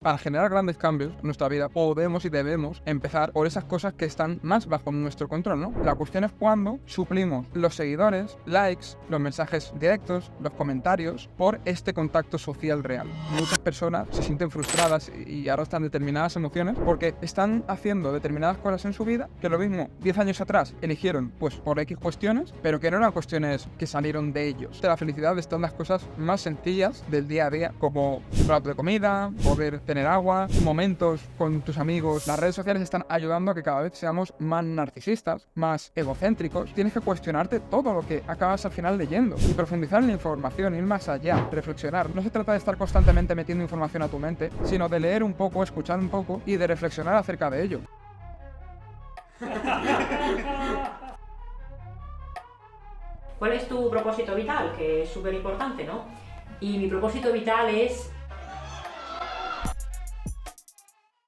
Para generar grandes cambios en nuestra vida podemos y debemos empezar por esas cosas que están más bajo nuestro control, ¿no? La cuestión es cuándo suplimos los seguidores, likes, los mensajes directos, los comentarios por este contacto social real. Muchas personas se sienten frustradas y arrastran determinadas emociones porque están haciendo determinadas cosas en su vida que lo mismo 10 años atrás eligieron pues por X cuestiones, pero que no eran cuestiones que salieron de ellos. De la felicidad están las cosas más sencillas del día a día, como un plato de comida, poder tener agua, momentos con tus amigos. Las redes sociales están ayudando a que cada vez seamos más narcisistas, más egocéntricos. Tienes que cuestionarte todo lo que acabas al final leyendo y profundizar en la información, ir más allá, reflexionar. No se trata de estar constantemente metiendo información a tu mente, sino de leer un poco, escuchar un poco y de reflexionar acerca de ello. ¿Cuál es tu propósito vital? Que es súper importante, ¿no? Y mi propósito vital es...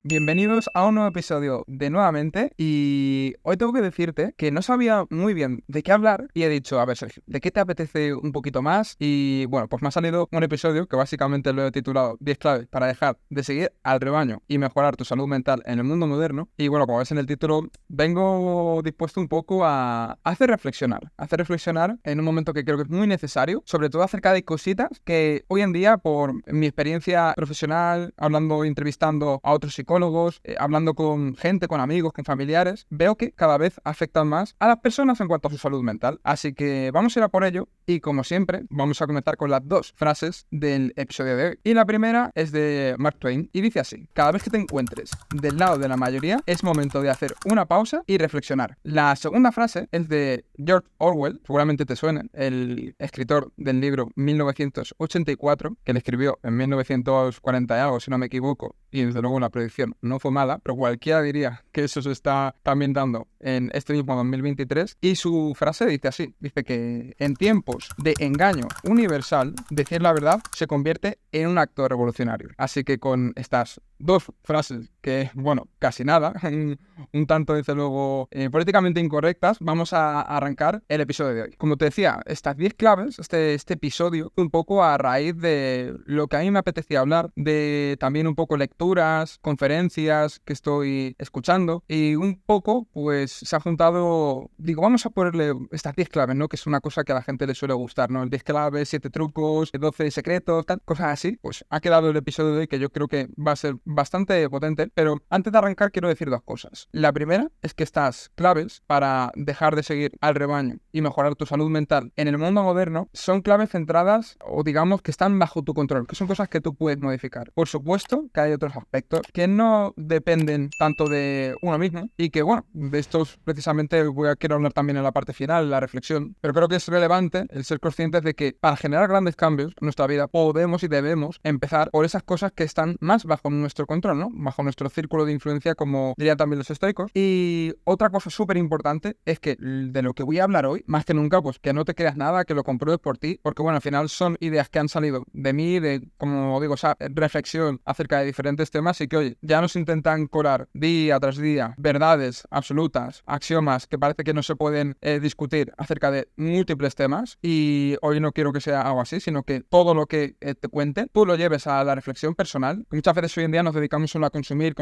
Bienvenidos a un nuevo episodio de Nuevamente, y hoy tengo que decirte que no sabía muy bien de qué hablar y he dicho, a ver Sergio, ¿de qué te apetece un poquito más? Y bueno, pues me ha salido un episodio que básicamente lo he titulado 10 claves para dejar de seguir al rebaño y mejorar tu salud mental en el mundo moderno. Y bueno, como ves en el título, vengo dispuesto un poco a hacer reflexionar en un momento que creo que es muy necesario, sobre todo acerca de cositas que hoy en día, por mi experiencia profesional, hablando, entrevistando a otros psicólogos, hablando con gente, con amigos, con familiares, veo que cada vez afectan más a las personas en cuanto a su salud mental. Así que vamos a ir a por ello y, como siempre, vamos a comentar con las dos frases del episodio de hoy. Y la primera es de Mark Twain y dice así: cada vez que te encuentres del lado de la mayoría es momento de hacer una pausa y reflexionar. La segunda frase es de George Orwell, seguramente te suena, el escritor del libro 1984, que le escribió en 1940 y algo, si no me equivoco, y desde luego la predicción no fue mala, pero cualquiera diría que eso se está también dando en este mismo 2023. Y su frase dice así, dice que en tiempos de engaño universal, decir la verdad se convierte en un acto revolucionario. Así que con estas dos frases, que bueno, casi nada, un tanto desde luego políticamente incorrectas, vamos a arrancar el episodio de hoy. Como te decía, estas 10 claves, este episodio, un poco a raíz de lo que a mí me apetecía hablar, de también un poco lecturas, conferencias que estoy escuchando, y un poco pues se ha juntado, digo, vamos a ponerle estas 10 claves, ¿no? Que es una cosa que a la gente le suele gustar, ¿no? El 10 claves, 7 trucos, 12 secretos, tal, cosas así. Pues ha quedado el episodio de hoy que yo creo que va a ser bastante potente, pero antes de arrancar quiero decir dos cosas. La primera es que estas claves para dejar de seguir al rebaño y mejorar tu salud mental en el mundo moderno son claves centradas, o digamos que están bajo tu control, que son cosas que tú puedes modificar. Por supuesto que hay otros aspectos que no dependen tanto de uno mismo y que bueno, de estos precisamente quiero hablar también en la parte final, la reflexión, pero creo que es relevante el ser conscientes de que para generar grandes cambios en nuestra vida podemos y debemos empezar por esas cosas que están más bajo nuestro control, ¿no? Bajo nuestro círculo de influencia, como dirían también los estoicos. Y otra cosa súper importante es que de lo que voy a hablar hoy, más que nunca, pues que no te creas nada, que lo compruebes por ti, porque bueno, al final son ideas que han salido de mí, de, como digo, esa reflexión acerca de diferentes temas, y que oye, ya nos intentan colar día tras día verdades absolutas, axiomas que parece que no se pueden discutir acerca de múltiples temas, y hoy no quiero que sea algo así, sino que todo lo que te cuente, tú lo lleves a la reflexión personal. Muchas veces hoy en día nos dedicamos solo a consumir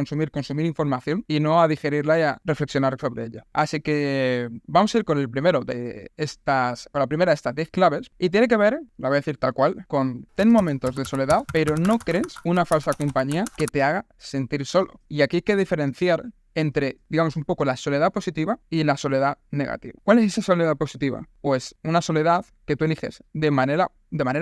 información y no a digerirla y a reflexionar sobre ella. Así que vamos a ir con el primero de estas, con la primera de estas 10 claves, y tiene que ver, la voy a decir tal cual, con ten momentos de soledad, pero no crees una falsa compañía que te haga sentir solo. Y aquí hay que diferenciar entre, digamos, un poco la soledad positiva y la soledad negativa. ¿Cuál es esa soledad positiva? Pues una soledad que tú eliges de manera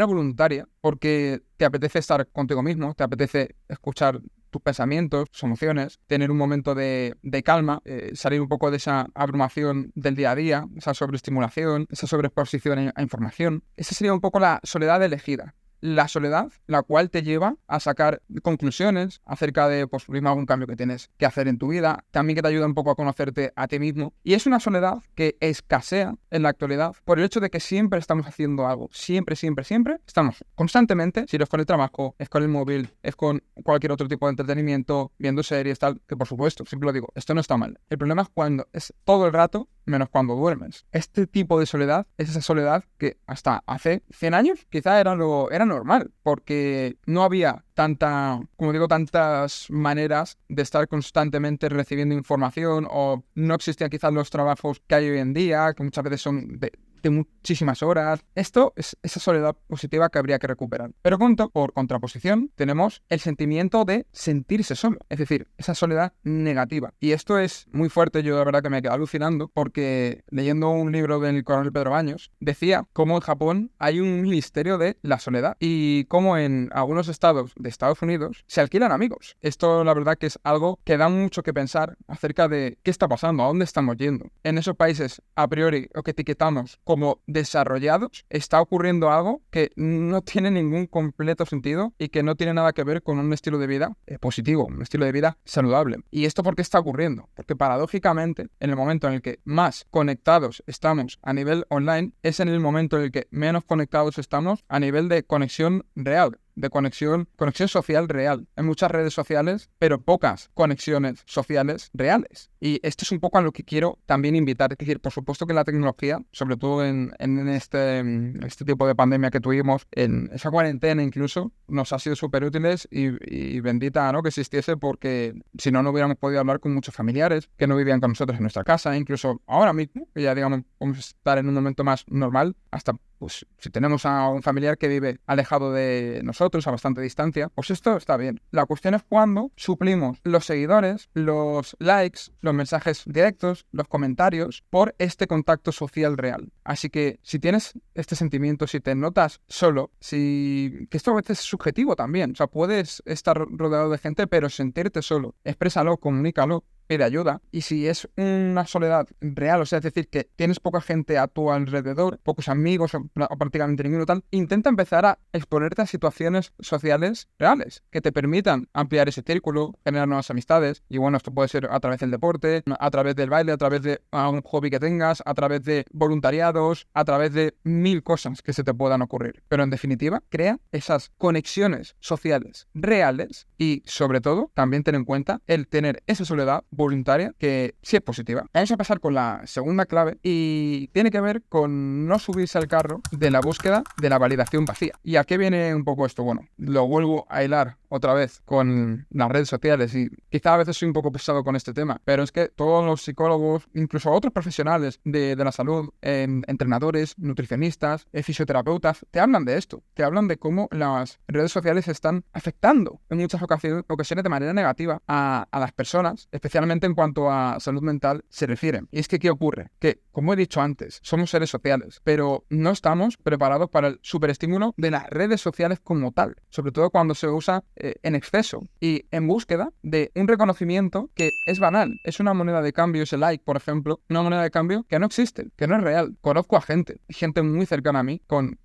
voluntaria, porque te apetece estar contigo mismo, te apetece escuchar tus pensamientos, tus emociones, tener un momento de calma, salir un poco de esa abrumación del día a día, esa sobreestimulación, esa sobreexposición a información. Esa sería un poco la soledad elegida. La soledad, la cual te lleva a sacar conclusiones acerca de, pues, mismo algún cambio que tienes que hacer en tu vida, también que te ayuda un poco a conocerte a ti mismo. Y es una soledad que escasea en la actualidad por el hecho de que siempre estamos haciendo algo, siempre estamos constantemente, si no es con el trabajo, es con el móvil, es con cualquier otro tipo de entretenimiento, viendo series, tal, que por supuesto, siempre lo digo, esto no está mal. El problema es cuando es todo el rato, menos cuando duermes. Este tipo de soledad es esa soledad que hasta hace 100 años quizá era normal, porque no había tantas maneras de estar constantemente recibiendo información, o no existían quizás los trabajos que hay hoy en día, que muchas veces son de muchísimas horas. Esto es esa soledad positiva que habría que recuperar. Pero por contraposición, tenemos el sentimiento de sentirse solo, es decir, esa soledad negativa. Y esto es muy fuerte. Yo la verdad que me quedé alucinando, porque leyendo un libro del coronel Pedro Baños, decía cómo en Japón hay un ministerio de la soledad y cómo en algunos estados de Estados Unidos se alquilan amigos. Esto la verdad que es algo que da mucho que pensar acerca de qué está pasando, a dónde estamos yendo. En esos países a priori o que etiquetamos como desarrollados, está ocurriendo algo que no tiene ningún completo sentido y que no tiene nada que ver con un estilo de vida positivo, un estilo de vida saludable. ¿Y esto por qué está ocurriendo? Porque paradójicamente, en el momento en el que más conectados estamos a nivel online, es en el momento en el que menos conectados estamos a nivel de conexión real, de conexión social real. Hay muchas redes sociales, pero pocas conexiones sociales reales. Y esto es un poco a lo que quiero también invitar. Es decir, por supuesto que la tecnología, sobre todo en este tipo de pandemia que tuvimos, en esa cuarentena incluso, nos ha sido súper útiles y bendita, ¿no?, que existiese, porque si no, no hubiéramos podido hablar con muchos familiares que no vivían con nosotros en nuestra casa. Incluso ahora mismo, que ya digamos podemos estar en un momento más normal, hasta pues si tenemos a un familiar que vive alejado de nosotros, a bastante distancia, pues esto está bien. La cuestión es cuando suplimos los seguidores, los likes, los mensajes directos, los comentarios, por este contacto social real. Así que si tienes este sentimiento, si te notas solo, que esto a veces es subjetivo también, o sea, puedes estar rodeado de gente, pero sentirte solo, exprésalo, comunícalo, pide ayuda. Y si es una soledad real, o sea, es decir, que tienes poca gente a tu alrededor, pocos amigos o prácticamente ninguno tal, intenta empezar a exponerte a situaciones sociales reales que te permitan ampliar ese círculo, generar nuevas amistades. Y bueno, esto puede ser a través del deporte, a través del baile, a través de un hobby que tengas, a través de voluntariados, a través de 1000 cosas que se te puedan ocurrir. Pero en definitiva, crea esas conexiones sociales reales y, sobre todo, también ten en cuenta el tener esa soledad voluntaria, que sí es positiva. Vamos a pasar con la segunda clave, y tiene que ver con no subirse al carro de la búsqueda de la validación vacía. ¿Y a qué viene un poco esto? Bueno, lo vuelvo a hilar otra vez con las redes sociales, y quizá a veces soy un poco pesado con este tema, pero es que todos los psicólogos, incluso otros profesionales de la salud, entrenadores, nutricionistas, fisioterapeutas, te hablan de esto, te hablan de cómo las redes sociales están afectando en muchas ocasiones de manera negativa a las personas, especialmente en cuanto a salud mental se refiere. Y es que, ¿qué ocurre? Que, como he dicho antes, somos seres sociales, pero no estamos preparados para el superestímulo de las redes sociales como tal, sobre todo cuando se usa en exceso y en búsqueda de un reconocimiento que es banal. Es una moneda de cambio, ese like, por ejemplo, una moneda de cambio que no existe, que no es real. Conozco a gente muy cercana a mí, con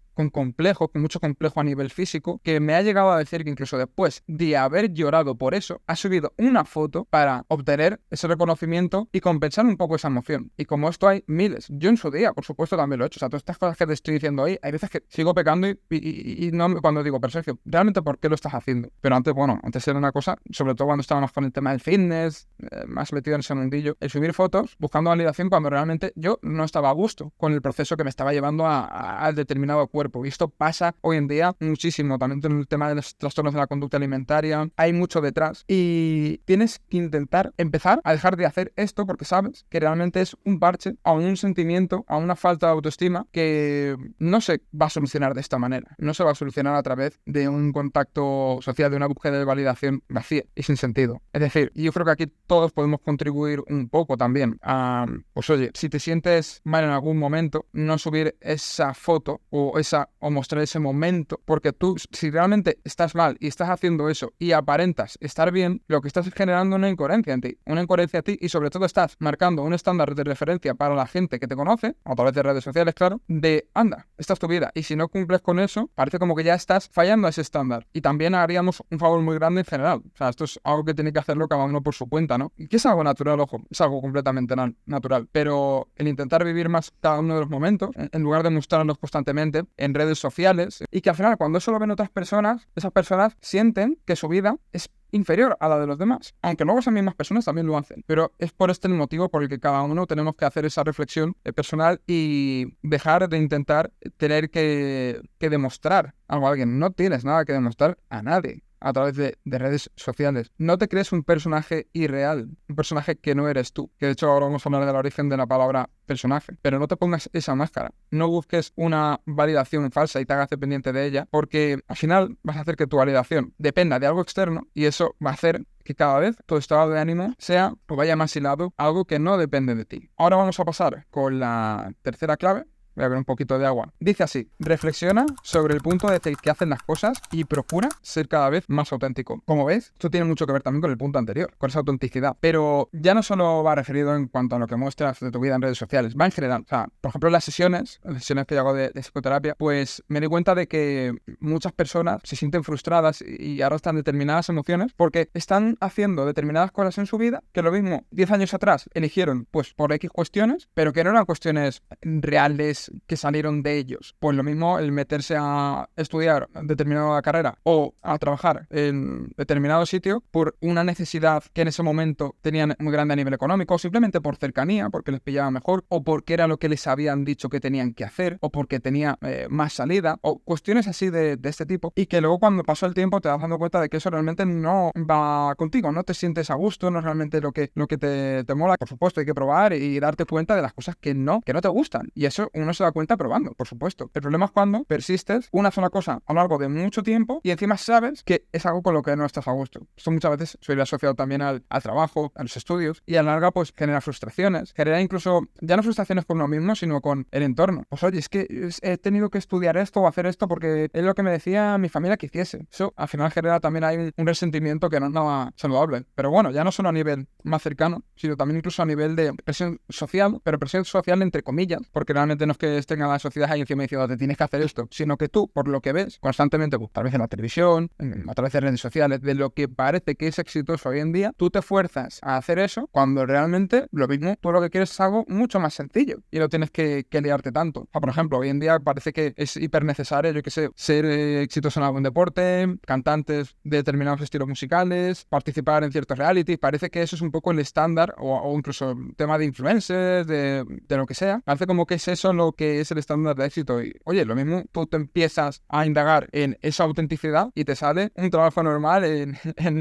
mucho complejo a nivel físico, que me ha llegado a decir que incluso después de haber llorado por eso, ha subido una foto para obtener ese reconocimiento y compensar un poco esa emoción. Y como esto hay miles, yo en su día, por supuesto, también lo he hecho. O sea, todas estas cosas que te estoy diciendo hoy, hay veces que sigo pecando y no, cuando digo, pero Sergio, ¿realmente por qué lo estás haciendo? Pero antes era una cosa, sobre todo cuando estábamos con el tema del fitness, más metido en ese mundillo, el subir fotos buscando validación cuando realmente yo no estaba a gusto con el proceso que me estaba llevando al determinado cuerpo. Y esto pasa hoy en día muchísimo, también en el tema de los trastornos de la conducta alimentaria, hay mucho detrás, y tienes que intentar empezar a dejar de hacer esto, porque sabes que realmente es un parche a un sentimiento, a una falta de autoestima que no se va a solucionar de esta manera, no se va a solucionar a través de un contacto social, de una búsqueda de validación vacía y sin sentido. Es decir, yo creo que aquí todos podemos contribuir un poco también a, pues oye, si te sientes mal en algún momento, no subir esa foto o mostrar ese momento, porque tú, si realmente estás mal y estás haciendo eso y aparentas estar bien, lo que estás es generando una incoherencia a ti, y sobre todo estás marcando un estándar de referencia para la gente que te conoce, a través de redes sociales, claro, de anda, esta es tu vida, y si no cumples con eso, parece como que ya estás fallando a ese estándar, y también haríamos un favor muy grande en general. O sea, esto es algo que tiene que hacerlo cada uno por su cuenta, ¿no? Y que es algo natural, ojo, es algo completamente natural, pero el intentar vivir más cada uno de los momentos, en lugar de mostrarlos constantemente, en redes sociales y que al final cuando eso lo ven otras personas, esas personas sienten que su vida es inferior a la de los demás, aunque luego esas mismas personas también lo hacen, pero es por este el motivo por el que cada uno tenemos que hacer esa reflexión personal y dejar de intentar tener que demostrar algo a alguien. No tienes nada que demostrar a nadie a través de redes sociales. No te crees un personaje irreal, un personaje que no eres tú, que de hecho ahora vamos a hablar del origen de la palabra personaje, pero no te pongas esa máscara, no busques una validación falsa y te hagas dependiente de ella, porque al final vas a hacer que tu validación dependa de algo externo y eso va a hacer que cada vez tu estado de ánimo sea o vaya más hilado a algo que no depende de ti. Ahora vamos a pasar con la tercera clave. Voy a beber un poquito de agua. Dice así: reflexiona sobre el punto desde el que hacen las cosas y procura ser cada vez más auténtico. Como ves, esto tiene mucho que ver también con el punto anterior, con esa autenticidad. Pero ya no solo va referido en cuanto a lo que muestras de tu vida en redes sociales, va en general. O sea, por ejemplo, las sesiones que yo hago de psicoterapia, pues me di cuenta de que muchas personas se sienten frustradas y arrastran determinadas emociones porque están haciendo determinadas cosas en su vida que lo mismo 10 años atrás eligieron pues por X cuestiones, pero que no eran cuestiones reales que salieron de ellos. Pues lo mismo el meterse a estudiar determinada carrera o a trabajar en determinado sitio por una necesidad que en ese momento tenían muy grande a nivel económico, o simplemente por cercanía, porque les pillaba mejor, o porque era lo que les habían dicho que tenían que hacer, o porque tenía más salida, o cuestiones así de este tipo, y que luego cuando pasó el tiempo te das dando cuenta de que eso realmente no va contigo, no te sientes a gusto, no es realmente lo que te mola. Por supuesto, hay que probar y darte cuenta de las cosas que no te gustan, y eso uno se da cuenta probando, por supuesto. El problema es cuando persistes una sola cosa a lo largo de mucho tiempo y encima sabes que es algo con lo que no estás a gusto. Esto muchas veces suele ir asociado también al trabajo, a los estudios, y a la larga pues genera frustraciones, genera incluso ya no frustraciones con uno mismo, sino con el entorno. Pues oye, es que he tenido que estudiar esto o hacer esto porque es lo que me decía mi familia que hiciese. Eso al final genera también hay un resentimiento que no es nada saludable. Pero bueno, ya no solo a nivel más cercano, sino también incluso a nivel de presión social, pero presión social entre comillas, porque realmente no es que estén a la sociedad ahí encima diciendo te tienes que hacer esto, sino que tú, por lo que ves constantemente, pues, tal vez en la televisión, a través de redes sociales, de lo que parece que es exitoso hoy en día, tú te fuerzas a hacer eso cuando realmente lo mismo, tú lo que quieres es algo mucho más sencillo y no tienes que liarte tanto. O sea, por ejemplo, hoy en día parece que es hiper necesario, yo qué sé, ser exitoso en algún deporte, cantantes de determinados estilos musicales, participar en ciertos realities, parece que eso es un poco el estándar o incluso el tema de influencers, de lo que sea, parece como que es eso lo que es el estándar de éxito. Y oye, lo mismo, tú te empiezas a indagar en esa autenticidad y te sale un trabajo normal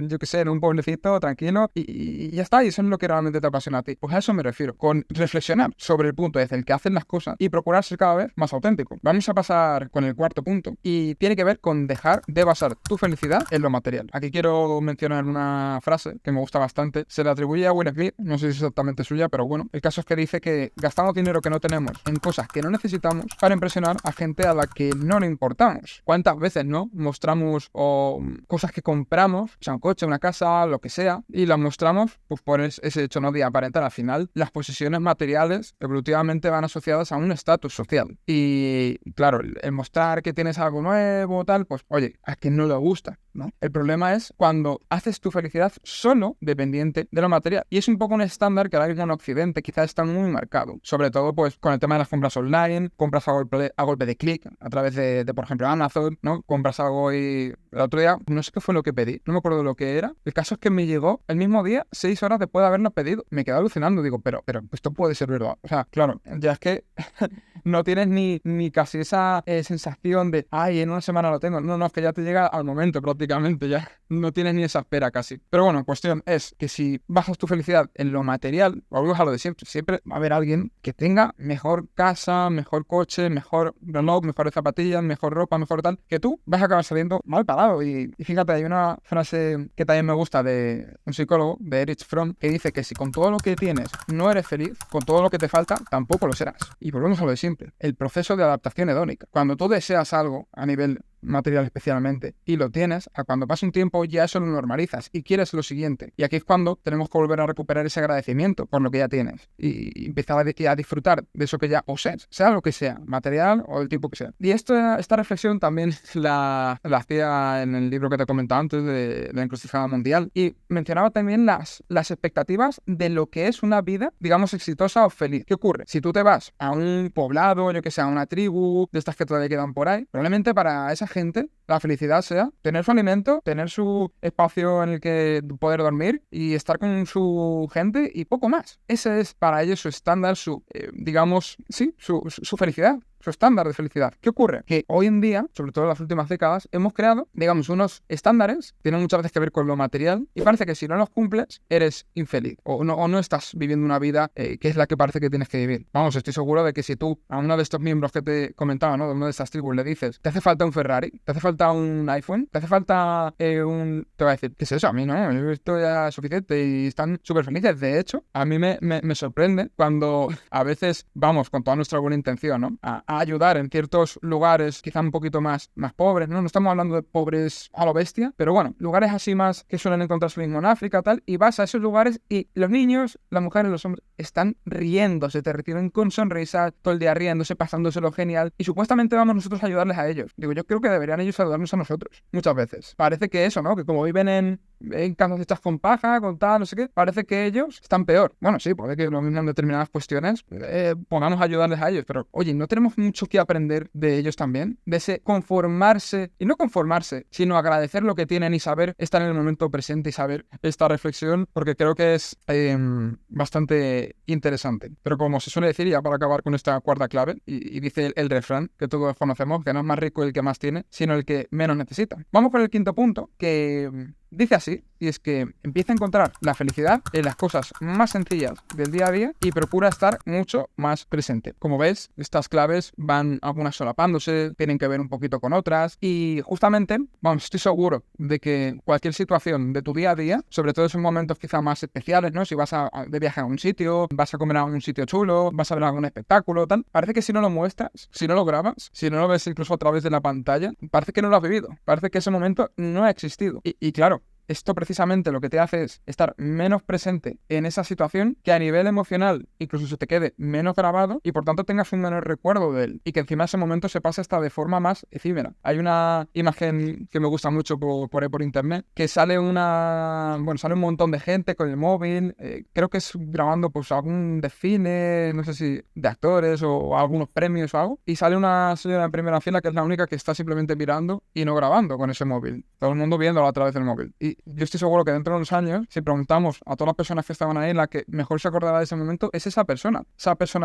yo que sé, en un pueblecito tranquilo y ya está, y eso es lo que realmente te apasiona a ti. Pues a eso me refiero, con reflexionar sobre el punto desde el que hacen las cosas y procurar ser cada vez más auténtico. Vamos a pasar con el cuarto punto y tiene que ver con dejar de basar tu felicidad en lo material. Aquí quiero mencionar una frase que me gusta bastante, se le atribuye a Will Smith, no sé si es exactamente suya, pero bueno, el caso es que dice que gastamos dinero que no tenemos en cosas que no necesitamos para impresionar a gente a la que no le importamos. ¿Cuántas veces no mostramos cosas que compramos, sea un coche, una casa, lo que sea, y las mostramos pues por ese hecho no de aparentar? Al final, las posesiones materiales evolutivamente van asociadas a un estatus social. Y claro, el mostrar que tienes algo nuevo o tal, pues oye, a quien no le gusta, ¿no? El problema es cuando haces tu felicidad solo dependiente de lo material. Y es un poco un estándar que ahora mismo en Occidente quizás está muy marcado. Sobre todo pues con el tema de las compras online, compras a golpe de clic, a través de, por ejemplo, Amazon, ¿no? Compras algo y el otro día, no sé qué fue lo que pedí, no me acuerdo lo que era. El caso es que me llegó el mismo día, 6 horas después de haberlo pedido. Me quedé alucinando, digo, pero esto puede ser verdad. O sea, claro, ya es que no tienes ni casi esa sensación de, ay, en una semana lo tengo. No, es que ya te llega al momento prácticamente, ya no tienes ni esa espera casi. Pero bueno, cuestión es que si bajas tu felicidad en lo material, volvemos a lo de siempre. Siempre va a haber alguien que tenga mejor casa, mejor coche, mejor reloj, mejores zapatillas, mejor ropa, mejor tal, que tú vas a acabar saliendo mal parado. Y fíjate, hay una frase que también me gusta de un psicólogo, de Erich Fromm, que dice que si con todo lo que tienes no eres feliz, con todo lo que te falta tampoco lo serás. Y volvemos a lo de siempre, el proceso de adaptación hedónica. Cuando tú deseas algo a nivel material especialmente, y lo tienes, a cuando pasa un tiempo ya eso lo normalizas y quieres lo siguiente. Y aquí es cuando tenemos que volver a recuperar ese agradecimiento por lo que ya tienes y empezar a disfrutar de eso que ya posees, sea lo que sea, material o el tipo que sea. Y esta reflexión también la hacía en el libro que te comentaba antes de la encrucijada mundial, y mencionaba también las expectativas de lo que es una vida, digamos, exitosa o feliz. ¿Qué ocurre? Si tú te vas a un poblado, yo que sé, a una tribu, de estas que todavía quedan por ahí, probablemente para esa gente la felicidad sea tener su alimento, tener su espacio en el que poder dormir y estar con su gente y poco más. Ese es para ellos su estándar, digamos, sí, su felicidad. Su estándar de felicidad. ¿Qué ocurre? Que hoy en día, sobre todo en las últimas décadas, hemos creado, digamos, unos estándares que tienen muchas veces que ver con lo material y parece que si no los cumples, eres infeliz o no estás viviendo una vida que es la que parece que tienes que vivir. Vamos, estoy seguro de que si tú a uno de estos miembros que te comentaba, ¿no? De una de estas tribus le dices, ¿te hace falta un Ferrari? ¿Te hace falta un iPhone? ¿Te hace falta un...? Te va a decir, ¿qué es eso? A mí no, esto ya es suficiente y están súper felices. De hecho, a mí me sorprende cuando a veces vamos con toda nuestra buena intención, ¿no? A ayudar en ciertos lugares quizá un poquito más pobres, ¿no? No estamos hablando de pobres a lo bestia, pero bueno, lugares así más que suelen encontrarse mismo en África, tal, y vas a esos lugares y los niños, las mujeres, los hombres están riéndose, te reciben con sonrisas, todo el día riéndose, pasándoselo genial, y supuestamente vamos nosotros a ayudarles a ellos. Digo, yo creo que deberían ellos ayudarnos a nosotros, muchas veces. Parece que eso, ¿no? Que como viven en casas hechas con paja, con tal, no sé qué, parece que ellos están peor. Bueno, sí, puede que lo mismo en determinadas cuestiones pongamos a ayudarles a ellos, pero oye, ¿no tenemos mucho que aprender de ellos también? De ese conformarse, y no conformarse, sino agradecer lo que tienen y saber estar en el momento presente y saber esta reflexión, porque creo que es bastante interesante. Pero como se suele decir, ya para acabar con esta cuarta clave, y dice el refrán que todos conocemos, que no es más rico el que más tiene, sino el que menos necesita. Vamos con el quinto punto, que dice así, y es que empieza a encontrar la felicidad en las cosas más sencillas del día a día y procura estar mucho más presente. Como ves, estas claves van algunas solapándose, tienen que ver un poquito con otras, y justamente, vamos, estoy seguro de que cualquier situación de tu día a día, sobre todo esos momentos quizá más especiales, ¿no? Si vas de viaje a un sitio, vas a comer a un sitio chulo, vas a ver algún espectáculo, tal, parece que si no lo muestras, si no lo grabas, si no lo ves incluso a través de la pantalla, parece que no lo has vivido, parece que ese momento no ha existido. Y claro, esto precisamente lo que te hace es estar menos presente en esa situación, que a nivel emocional incluso se te quede menos grabado y por tanto tengas un menor recuerdo de él, y que encima ese momento se pase hasta de forma más efímera. Hay una imagen que me gusta mucho por internet, que sale un montón de gente con el móvil, creo que es grabando pues algún desfile, no sé si de actores o algunos premios o algo, y sale una señora en primera fila que es la única que está simplemente mirando y no grabando con ese móvil, todo el mundo viéndolo a través del móvil. Y yo estoy seguro que dentro de unos años, si preguntamos a todas las personas que estaban ahí, la que mejor se acordará de ese momento es esa persona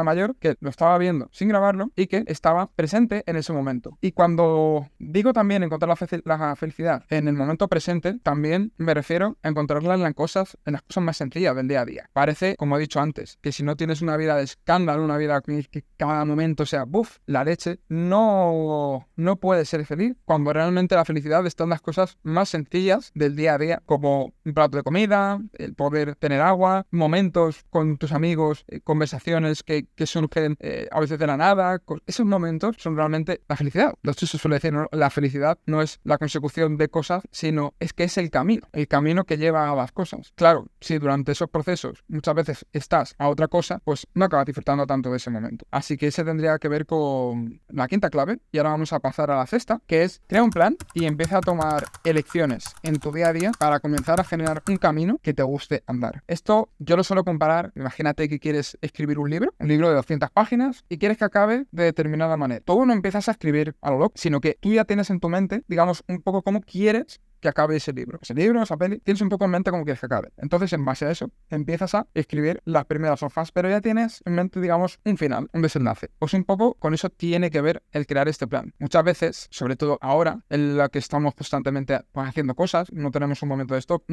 mayor que lo estaba viendo sin grabarlo y que estaba presente en ese momento. Y cuando digo también encontrar la felicidad en el momento presente, también me refiero a encontrarla en las cosas más sencillas del día a día. Parece, como he dicho antes, que si no tienes una vida de escándalo, una vida que cada momento sea la leche, no puedes ser feliz, cuando realmente la felicidad está en las cosas más sencillas del día a día, como un plato de comida, el poder tener agua, momentos con tus amigos, conversaciones que surgen a veces de la nada. Esos momentos son realmente la felicidad. De hecho, se suele decir, ¿no? La felicidad no es la consecución de cosas, sino es que es el camino que lleva a las cosas. Claro, si durante esos procesos muchas veces estás a otra cosa, pues no acabas disfrutando tanto de ese momento. Así que ese tendría que ver con la quinta clave, y ahora vamos a pasar a la sexta, que es crea un plan y empieza a tomar elecciones en tu día a día para comenzar a generar un camino que te guste andar. Esto yo lo suelo comparar, imagínate que quieres escribir un libro de 200 páginas y quieres que acabe de determinada manera. Tú no empiezas a escribir a lo loco, sino que tú ya tienes en tu mente, digamos, un poco cómo quieres que acabe ese libro, esa peli, tienes un poco en mente cómo quieres que acabe. Entonces, en base a eso, empiezas a escribir las primeras hojas, pero ya tienes en mente, digamos, un final, un desenlace. Pues un poco con eso tiene que ver el crear este plan. Muchas veces, sobre todo ahora, en la que estamos constantemente haciendo cosas, no tenemos un momento de stop,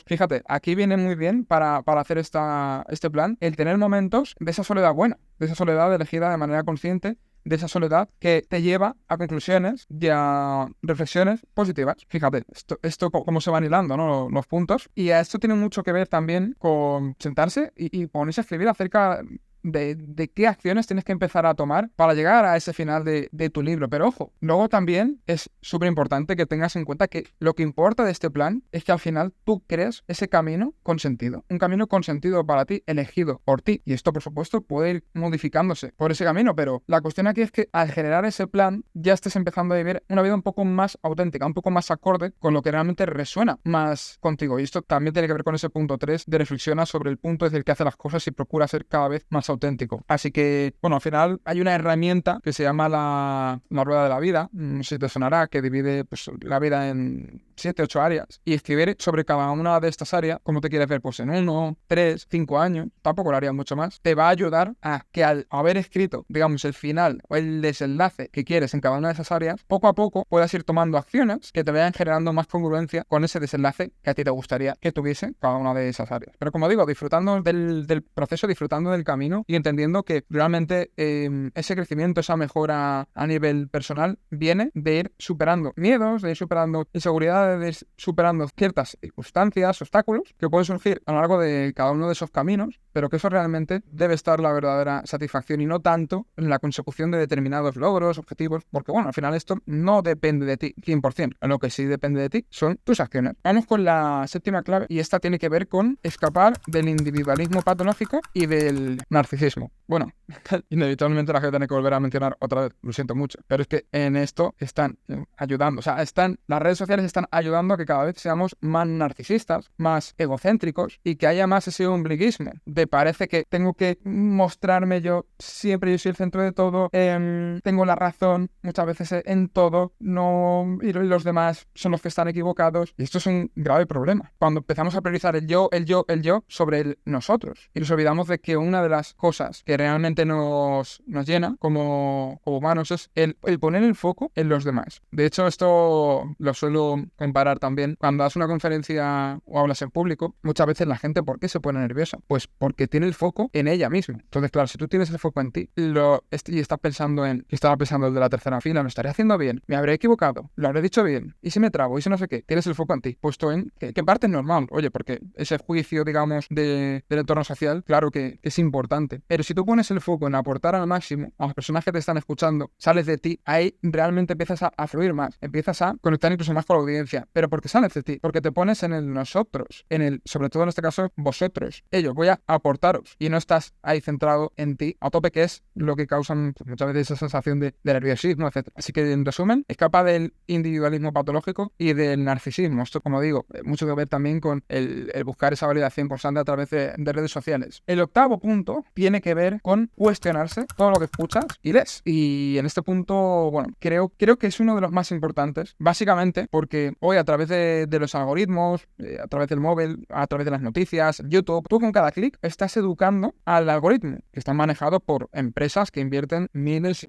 fíjate, aquí viene muy bien para hacer este plan, el tener momentos de esa soledad buena, de esa soledad elegida de manera consciente, de esa soledad que te lleva a conclusiones y a reflexiones positivas. Fíjate, esto cómo se van hilando, ¿no? Los puntos. Y esto tiene mucho que ver también con sentarse y ponerse a escribir acerca de qué acciones tienes que empezar a tomar para llegar a ese final de tu libro. Pero ojo, luego también es súper importante que tengas en cuenta que lo que importa de este plan es que al final tú crees ese camino con sentido. Un camino con sentido para ti, elegido por ti. Y esto, por supuesto, puede ir modificándose por ese camino, pero la cuestión aquí es que al generar ese plan ya estés empezando a vivir una vida un poco más auténtica, un poco más acorde con lo que realmente resuena más contigo. Y esto también tiene que ver con ese punto 3 de reflexiona sobre el punto desde el que hace las cosas y procura ser cada vez más auténtico. Así que, bueno, al final hay una herramienta que se llama la rueda de la vida, no sé si te sonará, que divide pues, la vida en 7, 8 áreas y escribir sobre cada una de estas áreas, cómo te quieres ver pues en 1, 3, 5 años, tampoco lo harías mucho más, te va a ayudar a que al haber escrito, digamos, el final o el desenlace que quieres en cada una de esas áreas, poco a poco puedas ir tomando acciones que te vayan generando más congruencia con ese desenlace que a ti te gustaría que tuviese cada una de esas áreas. Pero como digo, disfrutando del proceso, disfrutando del camino y entendiendo que realmente ese crecimiento, esa mejora a nivel personal viene de ir superando miedos, de ir superando inseguridades, de ir superando ciertas circunstancias, obstáculos que pueden surgir a lo largo de cada uno de esos caminos, pero que eso realmente debe estar la verdadera satisfacción y no tanto en la consecución de determinados logros, objetivos, porque bueno, al final esto no depende de ti 100%, lo que sí depende de ti son tus acciones. Vamos con la séptima clave y esta tiene que ver con escapar del individualismo patológico y del narcisismo. Bueno, inevitablemente la gente tiene que volver a mencionar otra vez, lo siento mucho, pero es que en esto están ayudando, o sea, las redes sociales están ayudando a que cada vez seamos más narcisistas, más egocéntricos y que haya más ese ombliguismo de parece que tengo que mostrarme yo siempre, yo soy el centro de todo, tengo la razón muchas veces en todo, no, y los demás son los que están equivocados, y esto es un grave problema. Cuando empezamos a priorizar el yo sobre el nosotros y nos olvidamos de que una de las cosas que realmente nos llena como humanos es el poner el foco en los demás. De hecho, esto lo suelo comparar también cuando das una conferencia o hablas en público. Muchas veces la gente, ¿por qué se pone nerviosa? Pues porque tiene el foco en ella misma. Entonces, claro, si tú tienes el foco en ti y estás pensando estaba pensando el de la tercera fila, ¿lo estaré haciendo bien? ¿Me habré equivocado? ¿Lo habré dicho bien? ¿Y si me trago? ¿Y si no sé qué? Tienes el foco en ti, puesto en que en parte es normal, oye, porque ese juicio, digamos, del entorno social, claro que es importante. Pero si tú pones el foco en aportar al máximo a las personas que te están escuchando, sales de ti, ahí realmente empiezas a fluir más, empiezas a conectar incluso más con la audiencia. Pero porque sales de ti, porque te pones en el nosotros, sobre todo en este caso, vosotros, ellos, voy a aportaros y no estás ahí centrado en ti a tope, que es lo que causan pues, muchas veces esa sensación de nerviosismo, etc. Así que en resumen, escapa del individualismo patológico y del narcisismo. Esto, como digo, mucho que ver también con el buscar esa validación constante a través de redes sociales. El octavo punto tiene que ver con cuestionarse todo lo que escuchas y lees. Y en este punto, bueno, creo que es uno de los más importantes, básicamente porque hoy a través de los algoritmos, a través del móvil, a través de las noticias, YouTube, tú con cada clic estás educando al algoritmo, que está manejado por empresas que invierten miles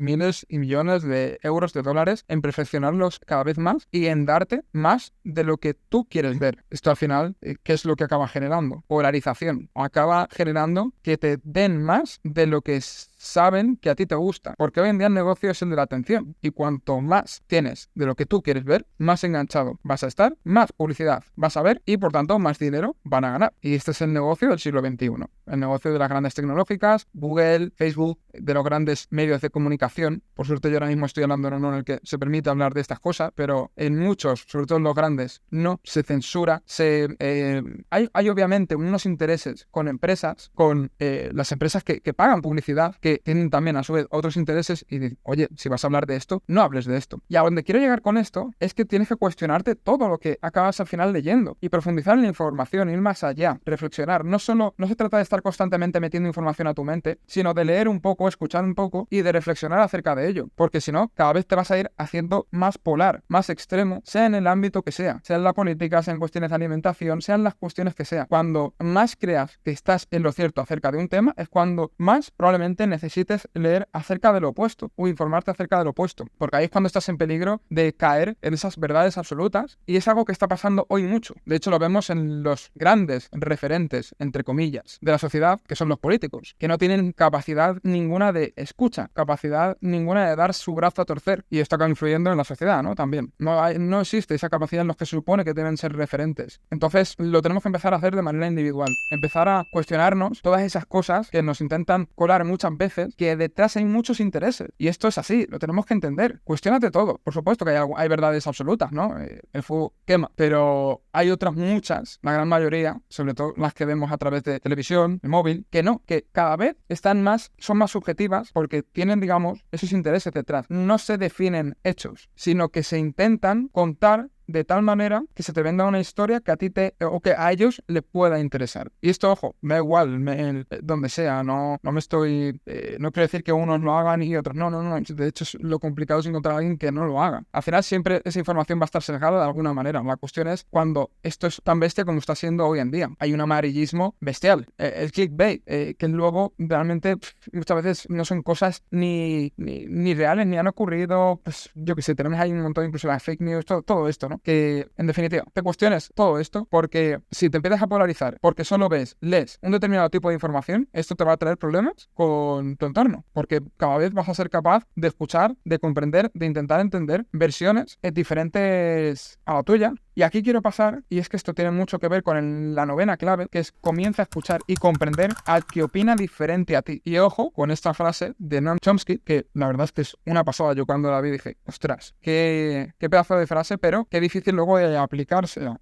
y millones de euros, de dólares en perfeccionarlos cada vez más y en darte más de lo que tú quieres ver. Esto al final, ¿qué es lo que acaba generando? Polarización. Acaba generando que te den más de lo que saben que a ti te gusta, porque hoy en día el negocio es el de la atención y cuanto más tienes de lo que tú quieres ver, más enganchado vas a estar, más publicidad vas a ver y por tanto más dinero van a ganar. Y este es el negocio del siglo XXI, el negocio de las grandes tecnológicas, Google, Facebook, de los grandes medios de comunicación. Por suerte yo ahora mismo estoy hablando en el que se permite hablar de estas cosas, pero en muchos, sobre todo en los grandes, no se censura, hay obviamente unos intereses con empresas, con las empresas que pagan publicidad, que tienen también a su vez otros intereses y dicen, oye, si vas a hablar de esto, no hables de esto. Y a donde quiero llegar con esto es que tienes que cuestionarte todo lo que acabas al final leyendo y profundizar en la información, ir más allá, reflexionar. No se trata de estar constantemente metiendo información a tu mente, sino de leer un poco, escuchar un poco y de reflexionar acerca de ello. Porque si no, cada vez te vas a ir haciendo más polar, más extremo, sea en el ámbito que sea en la política, sea en cuestiones de alimentación, sean las cuestiones que sea. Cuando más creas que estás en lo cierto acerca de un tema, es cuando más probablemente necesites leer acerca de lo opuesto o informarte acerca de lo opuesto, porque ahí es cuando estás en peligro de caer en esas verdades absolutas, y es algo que está pasando hoy mucho. De hecho, lo vemos en los grandes referentes, entre comillas, de la sociedad, que son los políticos, que no tienen capacidad ninguna de escucha, capacidad ninguna de dar su brazo a torcer, y esto acaba influyendo en la sociedad, ¿no? También. No existe esa capacidad en los que se supone que deben ser referentes. Entonces, lo tenemos que empezar a hacer de manera individual. Empezar a cuestionarnos todas esas cosas que nos intentan colar muchas veces, que detrás hay muchos intereses. Y esto es así, lo tenemos que entender. Cuestiónate todo. Por supuesto que hay verdades absolutas, ¿no? El fuego quema. Pero hay otras muchas, la gran mayoría, sobre todo las que vemos a través de televisión, de móvil, que no, que cada vez son más subjetivas porque tienen, digamos, esos intereses detrás. No se definen hechos, sino que se intentan contar de tal manera que se te venda una historia que a ti o que a ellos les pueda interesar. Y esto, ojo, me da igual, donde sea, no me estoy... no quiero decir que unos lo hagan y otros no. De hecho, lo complicado es encontrar a alguien que no lo haga. Al final, siempre esa información va a estar sesgada de alguna manera. La cuestión es cuando esto es tan bestia como está siendo hoy en día. Hay un amarillismo bestial. El clickbait, que luego realmente muchas veces no son cosas ni reales, ni han ocurrido. Pues yo qué sé, tenemos ahí un montón incluso de fake news, todo esto, ¿no? Que, en definitiva, te cuestiones todo esto, porque si te empiezas a polarizar porque solo lees un determinado tipo de información, esto te va a traer problemas con tu entorno, porque cada vez vas a ser capaz de escuchar, de comprender, de intentar entender versiones diferentes a la tuya. Y aquí quiero pasar, y es que esto tiene mucho que ver con la novena clave, que es comienza a escuchar y comprender al que opina diferente a ti. Y ojo con esta frase de Noam Chomsky, que la verdad es que es una pasada. Yo cuando la vi dije, ostras, qué pedazo de frase, pero qué difícil luego de aplicársela,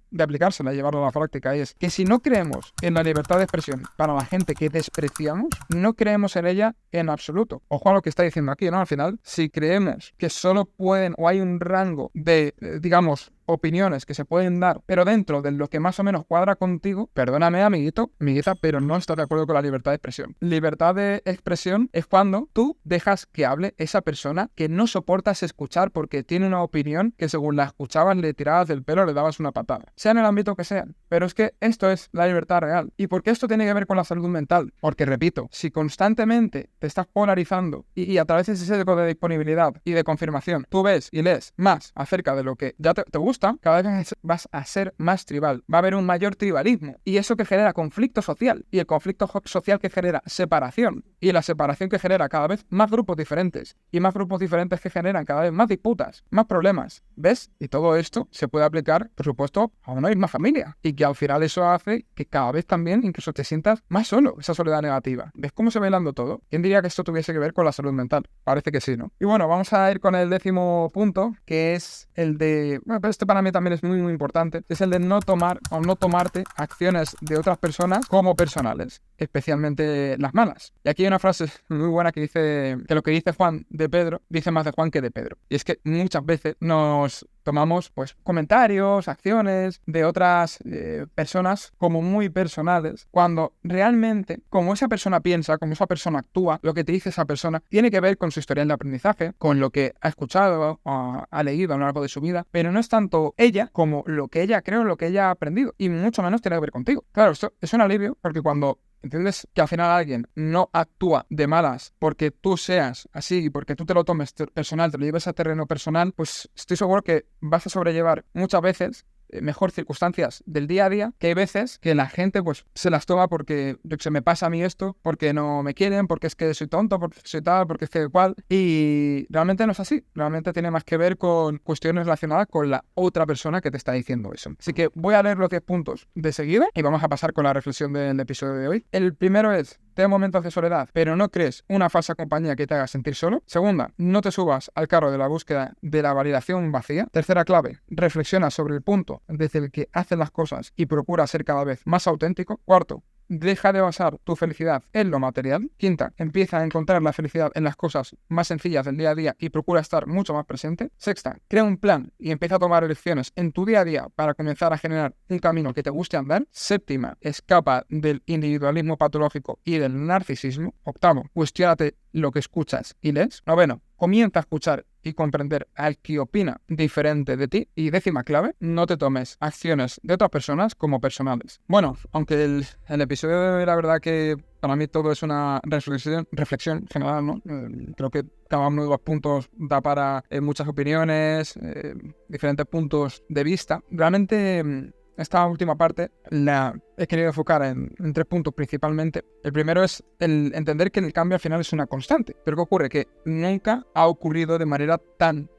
llevarla a la práctica. Y es que si no creemos en la libertad de expresión para la gente que despreciamos, no creemos en ella en absoluto. Ojo a lo que está diciendo aquí, ¿no? Al final, si creemos que solo pueden o hay un rango de, digamos, opiniones que se pueden dar, pero dentro de lo que más o menos cuadra contigo, perdóname, amiguito, amiguita, pero no estoy de acuerdo con la libertad de expresión. Libertad de expresión es cuando tú dejas que hable esa persona que no soportas escuchar porque tiene una opinión que según la escuchabas le tirabas del pelo o le dabas una patada. Sea en el ámbito que sea. Pero es que esto es la libertad real. ¿Y por qué esto tiene que ver con la salud mental? Porque, repito, si constantemente te estás polarizando y a través de ese sesgo de disponibilidad y de confirmación, tú ves y lees más acerca de lo que ya te gusta, cada vez vas a ser más tribal. Va a haber un mayor tribalismo. Y eso que genera conflicto social. Y el conflicto social que genera separación. Y la separación que genera cada vez más grupos diferentes. Y más grupos diferentes que generan cada vez más disputas, más problemas. ¿Ves? Y todo esto se puede aplicar, por supuesto, a una misma familia. Y que al final eso hace que cada vez también incluso te sientas más solo. Esa soledad negativa. ¿Ves cómo se va hilando todo? ¿Quién diría que esto tuviese que ver con la salud mental? Parece que sí, ¿no? Y bueno, vamos a ir con el 10º punto, que es el de... Bueno, pero para mí también es muy importante, es el de no tomar o no tomarte acciones de otras personas como personales, especialmente las malas. Y aquí hay una frase muy buena que dice que lo que dice Juan de Pedro dice más de Juan que de Pedro. Y es que muchas veces nos tomamos pues comentarios, acciones de otras personas como muy personales, cuando realmente como esa persona piensa, como esa persona actúa, lo que te dice esa persona tiene que ver con su historial de aprendizaje, con lo que ha escuchado o ha leído a lo largo de su vida, pero no es tanto ella como lo que ella cree o lo que ella ha aprendido, y mucho menos tiene que ver contigo. Claro, esto es un alivio porque cuando entiendes que al final alguien no actúa de malas porque tú seas así y porque tú te lo tomes personal, te lo lleves a terreno personal, pues estoy seguro que vas a sobrellevar muchas veces mejor circunstancias del día a día, que hay veces que la gente pues se las toma porque se me pasa a mí esto, porque no me quieren, porque es que soy tonto, porque soy tal, porque es que cual, y realmente no es así. Realmente tiene más que ver con cuestiones relacionadas con la otra persona que te está diciendo eso. Así que voy a leer los 10 puntos de seguida y vamos a pasar con la reflexión del episodio de hoy. El primero es: ten momentos de soledad, pero no crees una falsa compañía que te haga sentir solo. Segunda, no te subas al carro de la búsqueda de la validación vacía. Tercera clave, reflexiona sobre el punto desde el que haces las cosas y procura ser cada vez más auténtico. Cuarto, deja de basar tu felicidad en lo material. Quinta, empieza a encontrar la felicidad en las cosas más sencillas del día a día y procura estar mucho más presente. Sexta, crea un plan y empieza a tomar elecciones en tu día a día para comenzar a generar un camino que te guste andar. Séptima, escapa del individualismo patológico y del narcisismo. Octavo, cuestiónate lo que escuchas y lees. Noveno, comienza a escuchar y comprender al que opina diferente de ti. Y 10ª clave, no te tomes acciones de otras personas como personales. Bueno, aunque el episodio de hoy la verdad que Para mí todo es una reflexión general, ¿no? Creo que cada uno de los puntos da para muchas opiniones, diferentes puntos de vista. Realmente esta última parte la he querido enfocar en 3 puntos principalmente. El primero es el entender que el cambio al final es una constante. Pero ¿qué ocurre? Que nunca ha ocurrido de manera tan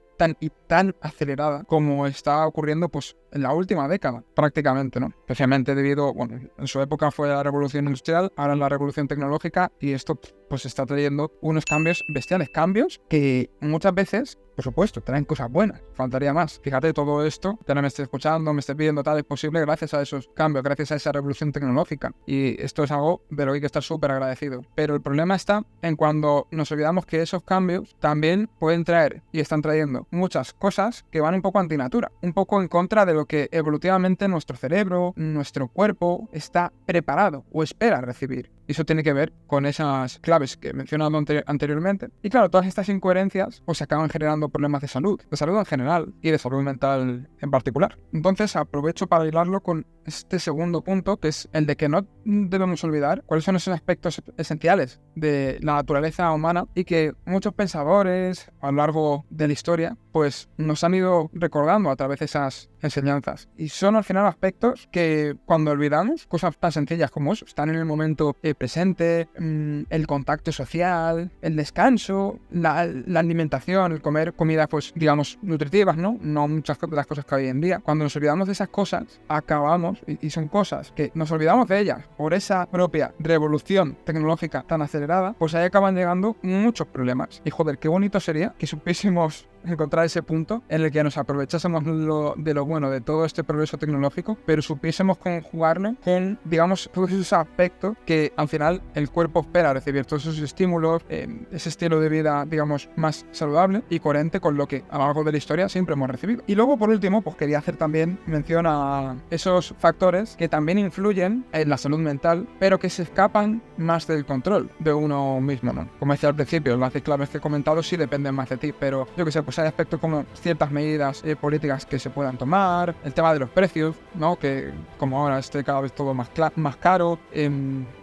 acelerada como está ocurriendo pues en la última década, prácticamente, ¿no? Especialmente debido, bueno, en su época fue la revolución industrial, ahora es la revolución tecnológica y esto pues está trayendo unos cambios bestiales, cambios que muchas veces, por supuesto, traen cosas buenas, faltaría más. Fíjate, todo esto, ya no me esté escuchando, me esté pidiendo tal, es posible gracias a esos cambios, gracias a esa revolución tecnológica y esto es algo de lo que hay que estar súper agradecido. Pero el problema está en cuando nos olvidamos que esos cambios también pueden traer y están trayendo muchas cosas que van un poco antinatura, un poco en contra de lo que evolutivamente nuestro cerebro, nuestro cuerpo está preparado o espera recibir. Y eso tiene que ver con esas claves que he mencionado anteriormente. Y claro, todas estas incoherencias pues acaban generando problemas de salud en general y de salud mental en particular. Entonces aprovecho para hilarlo con este segundo punto, que es el de que no debemos olvidar cuáles son esos aspectos esenciales de la naturaleza humana y que muchos pensadores a lo largo de la historia pues nos han ido recordando a través de esas enseñanzas. Y son al final aspectos que cuando olvidamos, cosas tan sencillas como eso, están en el momento presente, el contacto social, el descanso, la alimentación, el comer comidas pues digamos nutritivas, ¿no? No muchas de las cosas que hay hoy en día. Cuando nos olvidamos de esas cosas, acabamos, y son cosas que nos olvidamos de ellas por esa propia revolución tecnológica tan acelerada, pues ahí acaban llegando muchos problemas. Y joder, qué bonito sería que supiésemos encontrar ese punto en el que nos aprovechásemos de lo bueno de todo este progreso tecnológico, pero supiésemos conjugarlo con, digamos, todos esos aspectos que al final el cuerpo espera recibir, todos esos estímulos, ese estilo de vida, digamos, más saludable y coherente con lo que a lo largo de la historia siempre hemos recibido. Y luego, por último, pues quería hacer también mención a esos factores que también influyen en la salud mental, pero que se escapan más del control de uno mismo, ¿no? Como decía al principio, las claves que he comentado sí dependen más de ti, pero yo que sé, pues hay aspectos como ciertas medidas políticas que se puedan tomar, el tema de los precios, ¿no? Que como ahora esté cada vez todo más caro,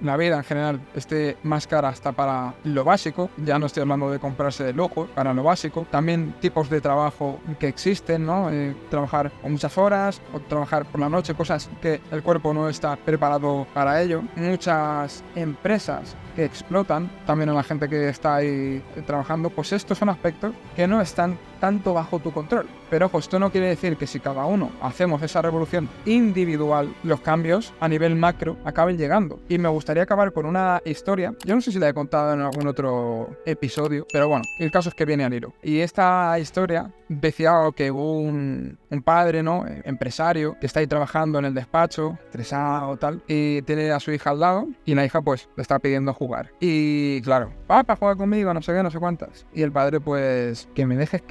la vida en general esté más cara hasta para lo básico, ya no estoy hablando de comprarse de lujo, para lo básico, también tipos de trabajo que existen, ¿no? Trabajar con muchas horas o trabajar por la noche, cosas que el cuerpo no está preparado para ello, muchas empresas que explotan también a la gente que está ahí trabajando, pues estos son aspectos que no están tanto bajo tu control. Pero ojo, esto no quiere decir que si cada uno hacemos esa revolución individual, los cambios a nivel macro acaben llegando. Y me gustaría acabar con una historia, yo no sé si la he contado en algún otro episodio, pero bueno, el caso es que viene al hilo. Y esta historia decía que un padre, ¿no? Empresario, que está ahí trabajando en el despacho, estresado, tal, y tiene a su hija al lado, y la hija pues le está pidiendo jugar. Y claro, papá, juega conmigo, no sé qué, no sé cuántas. Y el padre pues, que me dejes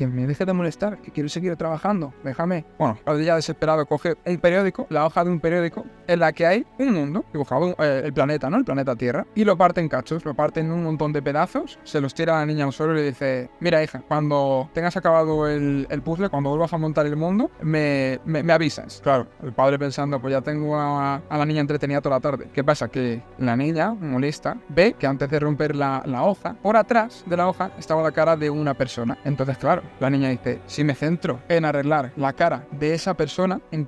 de molestar, que quiero seguir trabajando, déjame. Bueno, ya desesperado coge un periódico, la hoja de un periódico, en la que hay un mundo, dibujado el planeta, ¿no? El planeta Tierra, y lo parte en cachos, lo parte en un montón de pedazos, se los tira a la niña al suelo y le dice, mira hija, cuando tengas acabado el puzzle, cuando vuelvas a montar el mundo, me avisas. Claro, el padre pensando, pues ya tengo a la niña entretenida toda la tarde. ¿Qué pasa? Que la niña, molesta, ve que antes de romper la hoja, por atrás de la hoja estaba la cara de una persona. Entonces, claro, la niña dice, si me centro en arreglar la cara de esa persona, en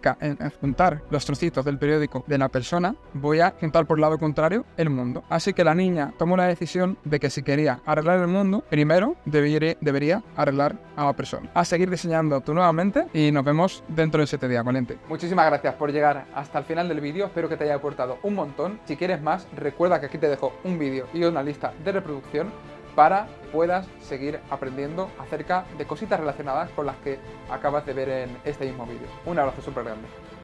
juntar los trocitos del periódico de la persona, voy a juntar por el lado contrario el mundo. Así que la niña tomó la decisión de que si quería arreglar el mundo, primero debería arreglar a la persona. A seguir diseñando tú nuevamente y nos vemos dentro de 7 días, valiente. Muchísimas gracias por llegar hasta el final del vídeo, espero que te haya aportado un montón. Si quieres más, recuerda que aquí te dejo un vídeo y una lista de reproducción para que puedas seguir aprendiendo acerca de cositas relacionadas con las que acabas de ver en este mismo vídeo. Un abrazo súper grande.